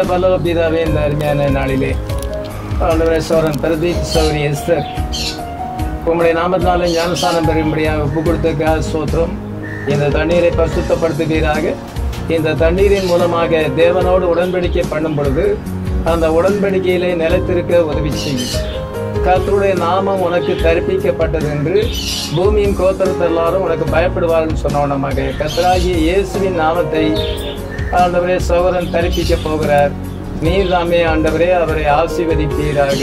பரலோக பிதாவே, இந்த அருமையான நாளிலே ஆண்டவரே சோரன் பிரதீப் சௌரி எஸ்தர் உங்களுடைய நாமத்தினாலே ஞானஸ்நானம் பெறும்படியாக ஒப்பு கொடுத்ததுக்காக ஸ்தோத்திரம். இந்த தண்ணீரை பரிசுத்தப்படுத்துவீராக. இந்த தண்ணீரின் மூலமாக தேவனோடு உடன்படிக்கை பண்ணும் பொழுது அந்த உடன்படிக்கையிலே நிலைத்திருக்க உதவி செய்யும். கர்த்தருடைய நாமம் உனக்கு தரிப்பிக்கப்பட்டது என்று பூமியின் கோத்திரத்தை எல்லாரும் உனக்கு பயப்படுவார்கள் சொன்னவனமாக கர்த்தராகிய இயேசுவின் நாமத்தை ஆண்டவரே சகோதரன் தரிப்பிக்க போகிறார். நீர் தாமே ஆண்டவரே அவரை ஆசீர்வதிப்பீராக.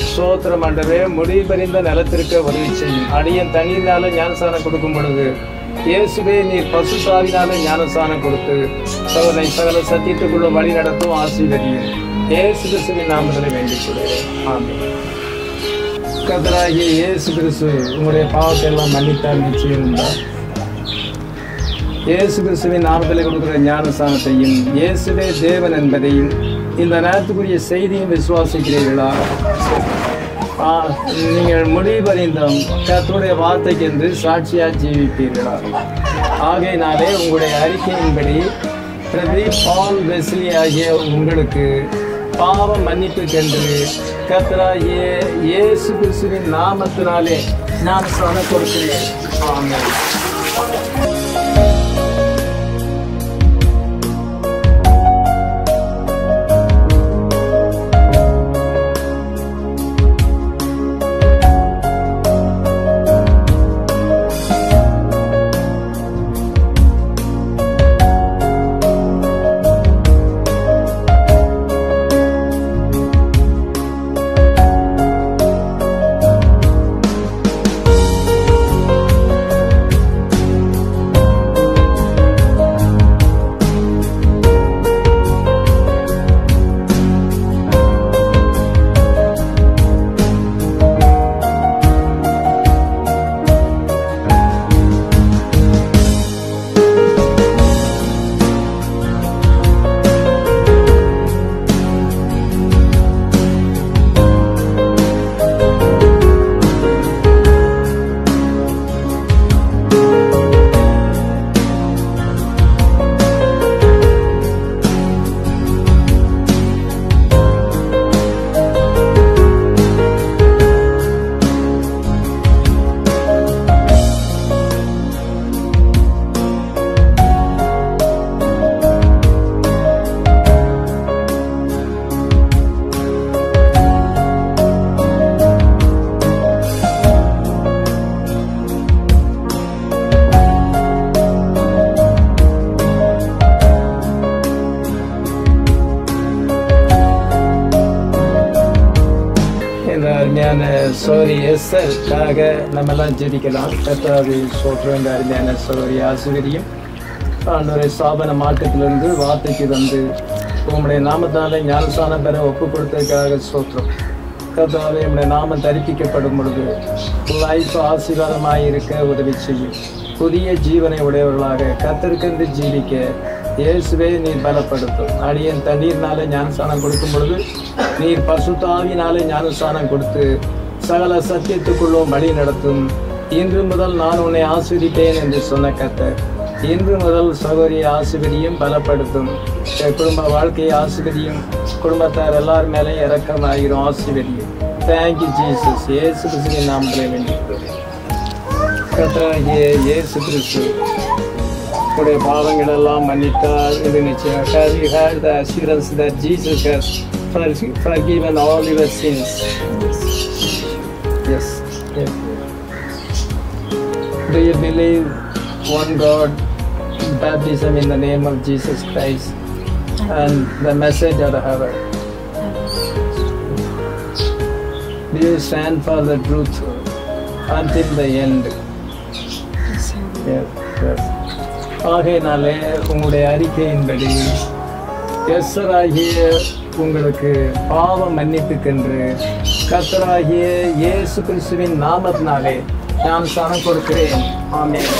ஸ்தோத்திரம் ஆண்டவரே. முடிபறிந்த நிலத்திற்கு உதவி செய்யும். அடியன் தண்ணீர்னால ஞானஸ்நானம் கொடுக்கும் பொழுது இயேசுவே நீர் பசுத்தாவினால ஞானஸ்நானம் கொடுத்து சகோதரனை சகல சத்தியத்துக்குள்ள வழி நடத்தும் ஆசீர்வதியும். இயேசு கிறிஸ்துவின் நாமத்தில் வேண்டிக் கொள்கிறேன். ஆமென். கர்த்தராகிய இயேசு கிறிஸ்து உங்களுடைய பாவத்தை எல்லாம் மன்னித்தால் நிச்சயம் உண்டா. இயேசு கிறிஸ்துவின் நாமத்தில் கொடுக்கிற ஞானஸ்நானத்தையும் இயேசுவே தேவன் என்பதையும் இந்த நேரத்துக்குரிய செய்தியும் விசுவாசிக்கிறீர்களா? நீங்கள் முடிவறிந்தும் கர்த்தருடைய வார்த்தைக்கு என்று சாட்சியாக ஜீவிப்பீர்களா? ஆகையினாலே உங்களுடைய அறிக்கையின்படி பிரதீப் பால் வெஸ்லி ஆகிய உங்களுக்கு பாவ மன்னிப்புக்கென்று கர்த்தராகிய இயேசு கிறிஸ்துவின் நாமத்தினாலே ஞானஸ்நானம் கொடுக்கிறேன். ஆமென். சோரி எஸ்தருக்காக நம்ம எல்லாம் ஜெபிக்கலாம். கர்த்தராகிய ஸ்தோத்திரம். இந்த அருமையான சோரி ஆசீர்வதியும். ஆண்டவரே சாபன மார்க்கத்திலிருந்து வார்த்தைக்கு வந்து உங்களுடைய நாமத்தாலே ஞானஸ்நானம் பெற ஒப்பு கொடுத்ததுக்காக ஸ்தோத்திரம். கர்த்தாவே உங்களுடைய நாமம் தரிப்பிக்கப்படும் பொழுது லைஃப் ஆசீர்வாதமாக இருக்க உதவி செய்யும். புதிய ஜீவனை உடையவர்களாக கர்த்தருக்கென்று ஜீவிக்க இயேசுவே நீர் பலப்படுத்தும். அடியன் தண்ணீர்னாலே ஞானஸ்நானம் கொடுக்கும் பொழுது நீர் பசுத்தாவினாலே ஞானஸ்நானம் கொடுத்து சகல சத்தியத்துக்குள்ளும் வழி நடத்தும். இன்று முதல் நான் உன்னை ஆசீர்வதிப்பேன் என்று சொன்ன கர்த்தர் இன்று முதல் சகோதரியை ஆசீர்வதியும் பலப்படுத்தும். குடும்ப வாழ்க்கையை ஆசீர்வதியும். குடும்பத்தார் எல்லார் மேலே இரக்கமாகிரும் ஆசீர்வதியும். Thank you Jesus. இயேசு கிறிஸ்துவின் நாமத்தில் வேண்டிக் கர்த்தராகிய இயேசு கிறிஸ்து உடைய பாவங்கள் எல்லாம் மன்னித்தார் என்று நிச்சயம். Have you had the assurance that Jesus has forgiven all your sins? Yes. Yes. Do you believe one God, baptism in the name of Jesus Christ, and the message of the heaven? Do you stand for the truth until the end? Yes. Yes. ஆகையினாலே உங்களுடைய அறிக்கையின்படி எஸ்தராகிய உங்களுக்கு பாவ மன்னிப்புக்கென்று கர்த்தராகிய இயேசு கிறிஸ்துவின் நாமத்தினாலே ஞானஸ்நானம் கொடுக்கிறேன். ஆமென்.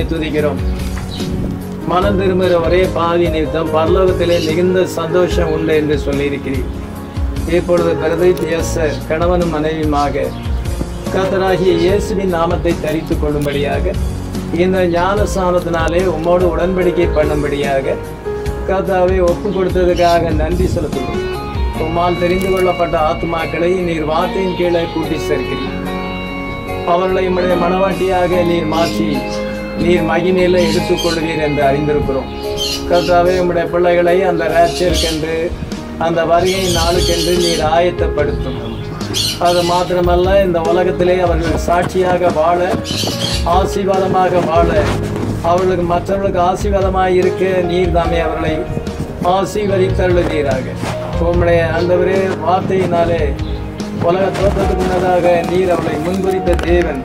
உம்மை துதிக்கிறோம். மனம் திரும்புகிற ஒரே பாவி நிமித்தம் பரலோகத்திலே மிகுந்த சந்தோஷம் உண்டு என்று சொல்லியிருக்கிறீர். இப்பொழுது பிரதேச கணவனும் மனைவியுமாக கர்த்தராகிய இயேசுவின் நாமத்தை தரித்துக் கொள்ளும்படியாக இந்த ஞானஸ்நானத்தினாலே உம்மோடு உடன்படிக்கை பண்ணும்படியாக கர்த்தாவை ஒப்பு கொடுத்ததுக்காக நன்றி செலுத்துகிறோம். உம்மால் தெரிந்து கொள்ளப்பட்ட ஆத்மாக்களை நீர் வார்த்தையின் கீழே கூட்டி சேர்க்கிறீர். அவர்களை உம்முடைய மனவாட்டியாக நீர் மாற்றி நீர் மகிமையில எடுத்துக்கொள்வீர் என்று அறிந்திருக்கிறோம். கர்த்தாவே உம்முடைய பிள்ளைகளை அந்த ராட்சியர்க்கென்று அந்த வருகை நாளுக்கென்று நீர் ஆயத்தப்படுத்தும். அது மாத்திரமல்ல, இந்த உலகத்திலே அவர்கள் சாட்சியாக வாழ, ஆசீர்வாதமாக வாழ, அவர்களுக்கு மற்றவர்களுக்கு ஆசீர்வாதமாக இருக்க நீர் தாமே அவர்களை ஆசீர்வதித்தருளுவீராக. உம்முடைய ஆண்டவரே வார்த்தையினாலே உலக தோற்றத்துக்கு முன்னதாக நீர் அவர்களை முன்குறித்த தேவன்.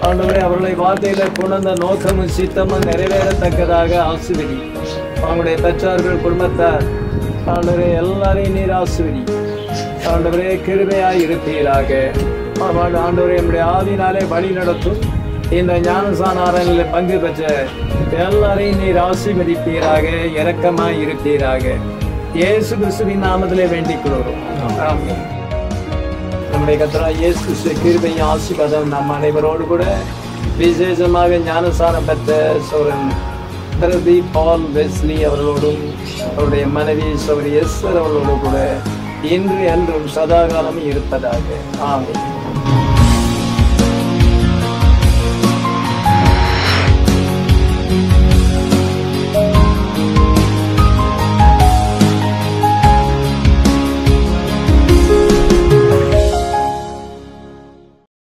ஆண்டவரே அவர்களை வார்த்தையில கொண்ட நோக்கமும் சித்தமும் நிறைவேறத்தக்கதாக ஆசீர்வதி. அவங்களுடைய பெற்றார்கள், குடும்பத்தார், ஆண்டவரே எல்லாரையும் நீர் ஆசீர்வதி. ஆண்டவரே கிருபையாய் இருப்பீராக. ஆண்டவரே நம்முடைய ஆவினாலே வழி நடத்தும் இந்த ஞானசான ஆராதனையில் பங்கு பெற்ற எல்லாரையும் நீர் ஆசீர்வதிப்பீராக, இரக்கமாய் இருப்பீராக. இயேசு கிறிஸ்துவின் நாமத்திலே வேண்டிக் கொள்கிறோம். நம்முடைய கர்த்தராகிய இயேசு கிறிஸ்து கிருபையும் ஆசீர்வாதம் நம் அனைவரோடு கூட விசேஷமாக ஞானசானம் பெற்ற சோரன் பிரதி பால் வெஸ்லி அவர்களோடும் அவருடைய மனைவி சௌரி எஸ்வர் அவர்களோடு கூட இன்று என்றும் சதாகாலம் இருப்பதாக. ஆமென்.